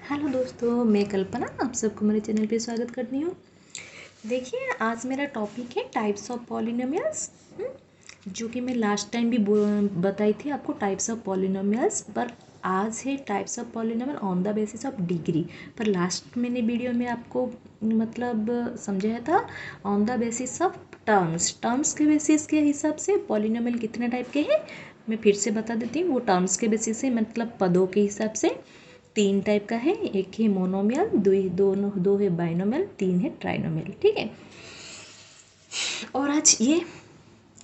Hello दोस्तों, मैं कल्पना आप सबको मेरे चैनल पे स्वागत करती हूँ। देखिए, आज मेरा टॉपिक है टाइप्स ऑफ पॉलिनोमियल्स, जो कि मैं लास्ट टाइम भी बताई थी आपको टाइप्स ऑफ पॉलिनोमियल्स। पर आज है types of polynomial on the basis of degree. पर लास्ट मैंने वीडियो में आपको मतलब समझाया था on the basis of terms के बेसिस के हिसाब से पॉलिनोमियल कितने टाइप के हैं मैं फिर से बता देती हूँ। वो टर्म्स के बेसिस से मतलब पदों के हिसाब से 3 टाइप का है। एक है मोनोमियल, दो है बाइनोमियल, 3 है ट्राइनोमियल। ठीक है। और आज ये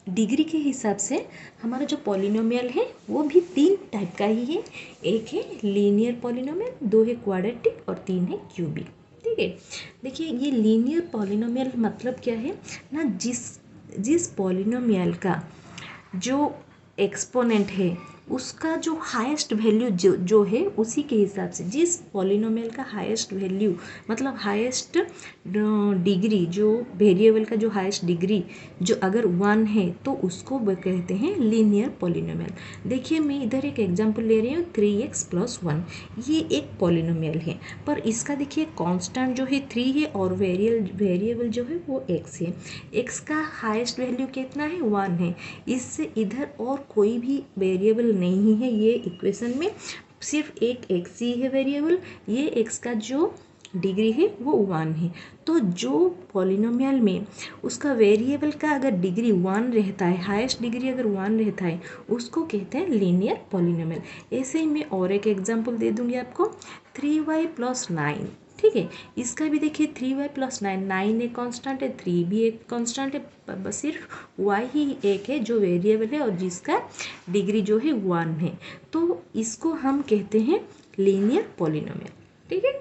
डिग्री के हिसाब से हमारा जो पॉलिनोमियल है वो भी 3 टाइप का ही है। एक है लीनियर पॉलिनोमियल, 2 है क्वाड्रेटिक और 3 है क्यूबिक। ठीक है। देखिए, ये लीनियर पॉलिनोमियल मतलब क्या है ना, जिस पॉलिनोमियल का जो एक्सपोनेंट है उसका जो हाईएस्ट वैल्यू जो है उसी के हिसाब से जिस पॉलिनोमियल का हाईएस्ट वैल्यू मतलब हाईएस्ट डिग्री, जो वेरिएबल का जो हाईएस्ट डिग्री जो अगर 1 है तो उसको कहते हैं लीनियर पॉलिनोमियल। देखिए, मैं इधर एक एग्जांपल ले रही हूँ 3x + 1। ये एक पॉलिनोमियल है, पर इसका देखिए कांस्टेंट जो है 3 है और वेरिएबल जो है वो x है। x का हाईएस्ट वैल्यू कितना है, 1 है। इससे इधर और कोई भी वेरिएबल नहीं है ये इक्वेशन में, सिर्फ एक x ही है वेरिएबल। ये x का जो डिग्री है वो 1 है। तो जो पॉलिनोमियल में उसका वेरिएबल का अगर डिग्री 1 रहता है, हाईएस्ट डिग्री अगर 1 रहता है, उसको कहते हैं लीनियर पॉलिनोमियल। ऐसे ही मैं और एक एग्जांपल दे दूंगी आपको, 3y + 9। ठीक है। इसका भी देखिए 3y + 9, 9 एक कांस्टेंट है, 3 भी एक कांस्टेंट है, सिर्फ y ही एक है जो वेरिएबल है और जिसका डिग्री जो है 1 है। तो इसको हम कहते हैं लीनियर पॉलिनोमियल। ठीक है।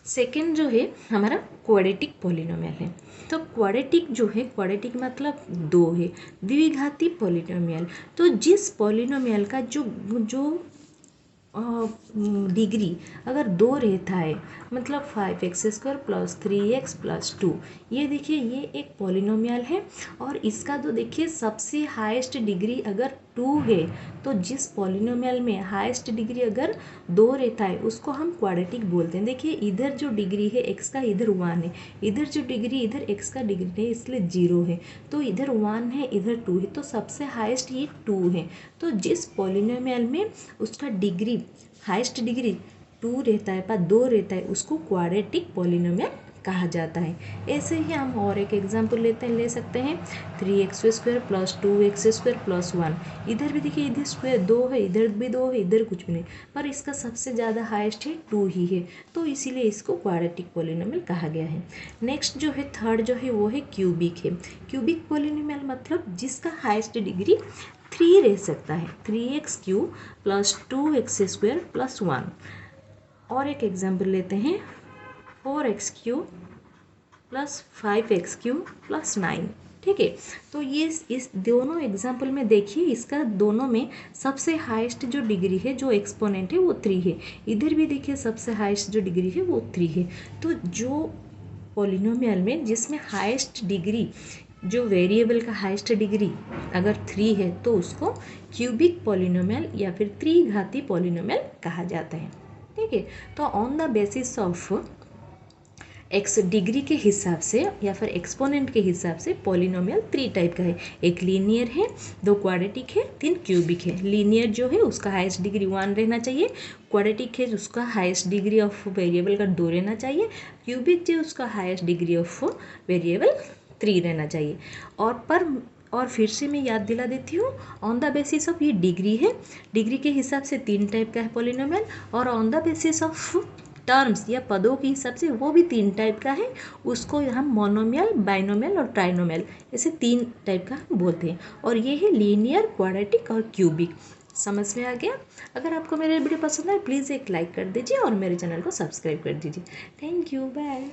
सेकेंड जो है हमारा क्वाड्रेटिक पॉलिनोमियल है। तो क्वाड्रेटिक जो है, क्वाड्रेटिक मतलब 2 है, द्विघाती पॉलिनोमियल। तो जिस पॉलिनोमियल का जो डिग्री अगर 2 रहता है, मतलब 5x² + 3x + 2, ये देखिए ये एक पॉलिनोमियल है। और इसका तो देखिए सबसे हाईएस्ट डिग्री अगर 2 है, तो जिस पॉलिनोमियल में हाईएस्ट डिग्री अगर 2 रहता है उसको हम क्वाड्रेटिक बोलते हैं। देखिए, इधर जो डिग्री है x का, इधर 1 है, इधर जो डिग्री इधर x का डिग्री है इसलिए 0 है, तो इधर 1 है इधर 2 है, तो सबसे हाईएस्ट ये 2 है। तो जिस पॉलिनोमियल में उसका डिग्री हाईएस्ट डिग्री 2 रहता है पर 2 रहता है उसको क्वाड्रेटिक पॉलिनोमियल कहा जाता है। ऐसे ही हम और एक एग्जांपल ले सकते हैं 3x² + 2x² + 1। इधर भी देखिए, इधर स्क्वायर 2 है, इधर भी 2 है, इधर कुछ भी नहीं, पर इसका सबसे ज़्यादा हाईएस्ट है 2 ही है, तो इसीलिए इसको क्वाड्रेटिक पॉलिनोमियल कहा गया है। नेक्स्ट जो है थर्ड जो है वो है क्यूबिक है। क्यूबिक पॉलिनोमियल मतलब जिसका हाईएस्ट डिग्री 3 रह सकता है, 3x³ + 2x² + 1। और एक एग्जांपल लेते हैं 4x³ + 5x³ + 9। ठीक है। तो ये इस दोनों एग्जाम्पल में देखिए, इसका दोनों में सबसे हाईएस्ट जो डिग्री है, जो एक्सपोनेंट है वो 3 है। इधर भी देखिए सबसे हाईएस्ट जो डिग्री है वो 3 है। तो जो पॉलिनोमियल में जिसमें हाईएस्ट डिग्री, जो वेरिएबल का हाईएस्ट डिग्री अगर 3 है, तो उसको क्यूबिक पॉलिनोमियल या फिर त्रिघाती पॉलिनोमियल कहा जाता है। ठीक है। तो on the basis of x degree के हिसाब से या फिर एक्सपोनेंट के हिसाब से पॉलिनोमियल 3 टाइप का है। एक लीनियर है, 2 क्वाड्रेटिक है, 3 क्यूबिक है। लीनियर जो है उसका हाईएस्ट डिग्री 1 रहना चाहिए, क्वाड्रेटिक है उसका हाईएस्ट डिग्री ऑफ वेरिएबल का 2 रहना चाहिए, क्यूबिक जो उसका हाईएस्ट डिग्री ऑफ वेरिएबल 3 रहना चाहिए। और फिर से मैं याद दिला देती हूँ, ऑन द बेसिस ऑफ ये डिग्री है, डिग्री के हिसाब से 3 टाइप का है पॉलिनोमियल, और on the basis of terms या पदों के हिसाब से वो भी 3 टाइप का है। उसको हम मोनोमियल, बाइनोमियल और ट्राइनोमियल, ऐसे 3 टाइप का बोलते हैं। और ये है लीनियर, क्वाड्रेटिक और क्यूबिक। समझ में आ गया? अगर आपको मेरे वीडियो पसंद आए प्लीज़ एक लाइक कर दीजिए और मेरे चैनल को सब्सक्राइब कर दीजिए। Thank you, bye.